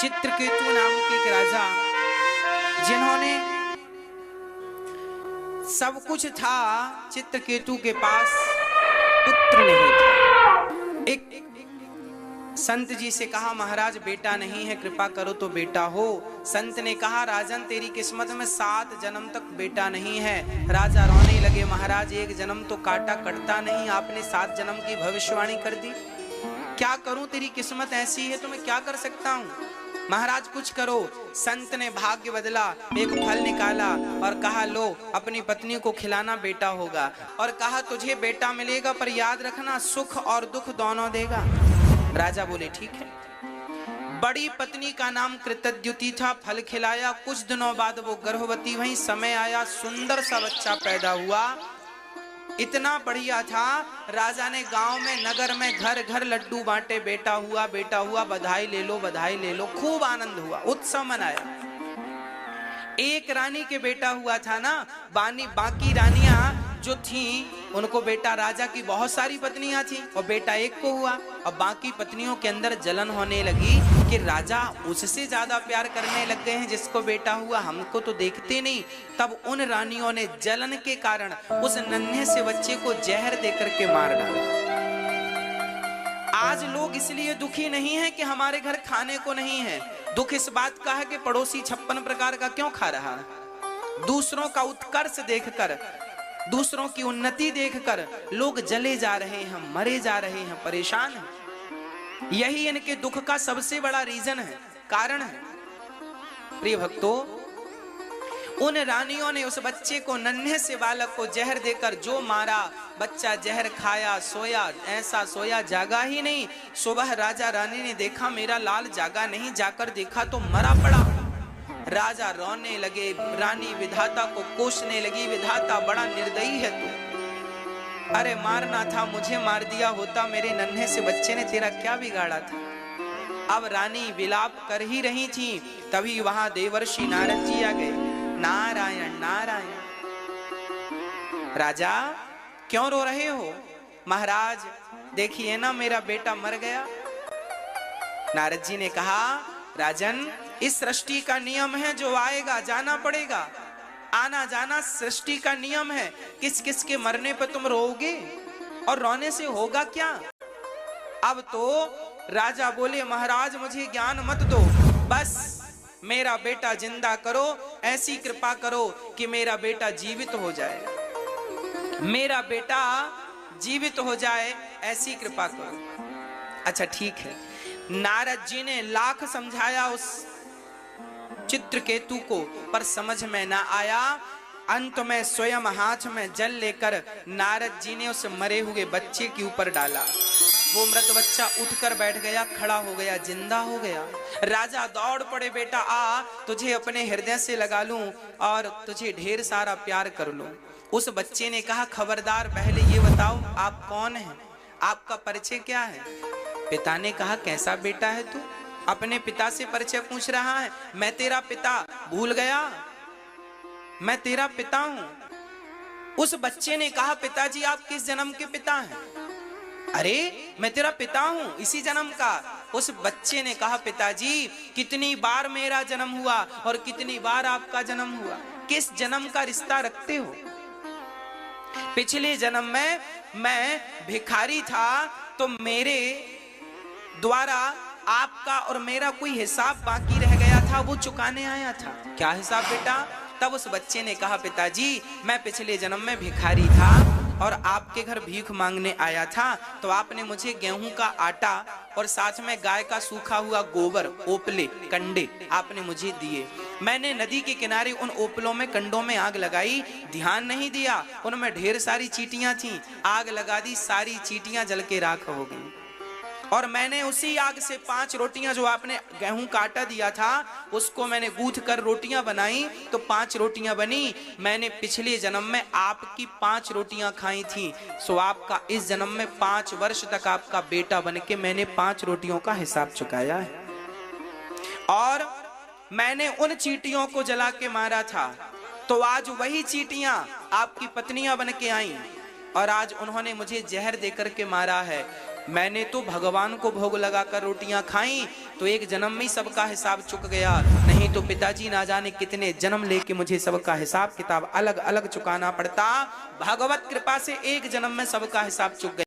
चित्रकेतु नाम के एक राजा, जिन्होंने सब कुछ था, चित्रकेतु के पास पुत्र नहीं था। एक संत जी से कहा, महाराज बेटा नहीं है, कृपा करो तो बेटा हो। संत ने कहा, राजन तेरी किस्मत में 7 जन्म तक बेटा नहीं है। राजा रोने लगे, महाराज एक जन्म तो काटा कटता नहीं, आपने 7 जन्म की भविष्यवाणी कर दी। क्या करूं, तेरी किस्मत ऐसी है तो मैं क्या कर सकता हूं। महाराज कुछ करो। संत ने भाग्य बदला, एक फल निकाला और कहा, लो अपनी पत्नी को खिलाना, बेटा होगा। और कहा, तुझे बेटा मिलेगा पर याद रखना सुख और दुख दोनों देगा। राजा बोले, ठीक है। बड़ी पत्नी का नाम कृतद्युति था। फल खिलाया, कुछ दिनों बाद वो गर्भवती हुई। समय आया, सुंदर सा बच्चा पैदा हुआ, इतना बढ़िया था। राजा ने गांव में, नगर में घर घर लड्डू बांटे, बेटा हुआ बेटा हुआ, बधाई ले लो बधाई ले लो। खूब आनंद हुआ, उत्सव मनाया। एक रानी के बेटा हुआ था ना, बाकी रानियां जो थी उनको बेटा, राजा की बहुत सारी पत्नियां थी और बेटा एक को हुआ। और बाकी पत्नियों के अंदर जलन होने लगी कि राजा उससे ज्यादा प्यार करने लग गए हैं जिसको बेटा हुआ, हमको तो देखते नहीं। तब उन रानियों ने जलन के कारण उस नन्हे से बच्चे को जहर देकर के मार डाला। आज लोग इसलिए दुखी नहीं है कि हमारे घर खाने को नहीं है, दुख इस बात का है कि पड़ोसी 56 प्रकार का क्यों खा रहा है। दूसरों का उत्कर्ष देखकर, दूसरों की उन्नति देखकर लोग जले जा रहे हैं, मरे जा रहे हैं, परेशान हैं। यही इनके दुख का सबसे बड़ा रीजन है, कारण है। प्रिय भक्तों, उन रानियों ने उस बच्चे को, नन्हे से बालक को जहर देकर जो मारा, बच्चा जहर खाया, सोया, ऐसा सोया जागा ही नहीं। सुबह राजा रानी ने देखा मेरा लाल जागा नहीं, जाकर देखा तो मरा पड़ा। राजा रोने लगे, रानी विधाता को कोसने लगी, विधाता बड़ा निर्दयी है तू, अरे मारना था मुझे, मार दिया होता, मेरे नन्हे से बच्चे ने तेरा क्या बिगाड़ा था। अब रानी विलाप कर ही रही थी, तभी वहां देवर्षि नारद जी आ गए। नारायण नारायण। राजा क्यों रो रहे हो। महाराज देखिए ना, मेरा बेटा मर गया। नारद जी ने कहा, राजन इस सृष्टि का नियम है, जो आएगा जाना पड़ेगा, आना जाना सृष्टि का नियम है। किस किस के मरने पर तुम रोओगे, और रोने से होगा क्या। अब तो राजा बोले, महाराज मुझे ज्ञान मत दो, बस मेरा बेटा जिंदा करो, ऐसी कृपा करो कि मेरा बेटा जीवित हो जाए, मेरा बेटा जीवित हो जाए, ऐसी कृपा करो। अच्छा ठीक है। नारद जी ने लाख समझाया उस चित्रकेतु को, पर समझ में ना आया। अंत में स्वयं हाथ में जल लेकर नारद जी ने उस मरे हुए बच्चे के ऊपर डाला। वो मृत बच्चा उठकर बैठ गया, खड़ा हो गया, जिंदा हो गया। राजा दौड़ पड़े, बेटा आ, तुझे अपने हृदय से लगा लूं और तुझे ढेर सारा प्यार कर लूं। उस बच्चे ने कहा, खबरदार, पहले ये बताओ आप कौन हैं, आपका परिचय क्या है। पिता ने कहा, कैसा बेटा है तू, अपने पिता से परिचय पूछ रहा है। मैं तेरा पिता भूल गया, मैं तेरा पिता हूं। उस बच्चे ने कहा, पिताजी आप किस जन्म के पिता हैं। अरे मैं तेरा पिता हूं, इसी जन्म का। उस बच्चे ने कहा, पिताजी कितनी बार मेरा जन्म हुआ और कितनी बार आपका जन्म हुआ, किस जन्म का रिश्ता रखते हो। पिछले जन्म में मैं भिखारी था, तो मेरे द्वारा आपका और मेरा कोई हिसाब बाकी रह गया था, वो चुकाने आया था। क्या हिसाब बेटा। तब उस बच्चे ने कहा, पिताजी मैं पिछले जन्म में भिखारी था और आपके घर भीख मांगने आया था, तो आपने मुझे गेहूं का आटा और साथ में गाय का सूखा हुआ गोबर, ओपले, कंडे आपने मुझे दिए। मैंने नदी के किनारे उन ओपलों में, कंडों में आग लगाई, ध्यान नहीं दिया, उनमें ढेर सारी चींटियां थीं, आग लगा दी, सारी चींटियां जल के राख हो गई। और मैंने उसी आग से 5 रोटियां, जो आपने गेहूं का आटा दिया था उसको मैंने गूंथ कर रोटियां बनाई, तो 5 रोटियां बनी। मैंने पिछले जन्म में आपकी 5 रोटियां खाई थी, सो आपका इस जन्म में 5 वर्ष तक आपका बेटा बनके मैंने 5 रोटियों का हिसाब चुकाया है। और मैंने उन चींटियों को जला के मारा था, तो आज वही चींटियां आपकी पत्नियां बन के आई और आज उन्होंने मुझे जहर देकर के मारा है। मैंने तो भगवान को भोग लगाकर रोटियां खाई, तो एक जन्म में ही सबका हिसाब चुक गया, नहीं तो पिताजी ना जाने कितने जन्म लेके मुझे सबका हिसाब किताब अलग अलग चुकाना पड़ता। भगवत कृपा से एक जन्म में सबका हिसाब चुक गया।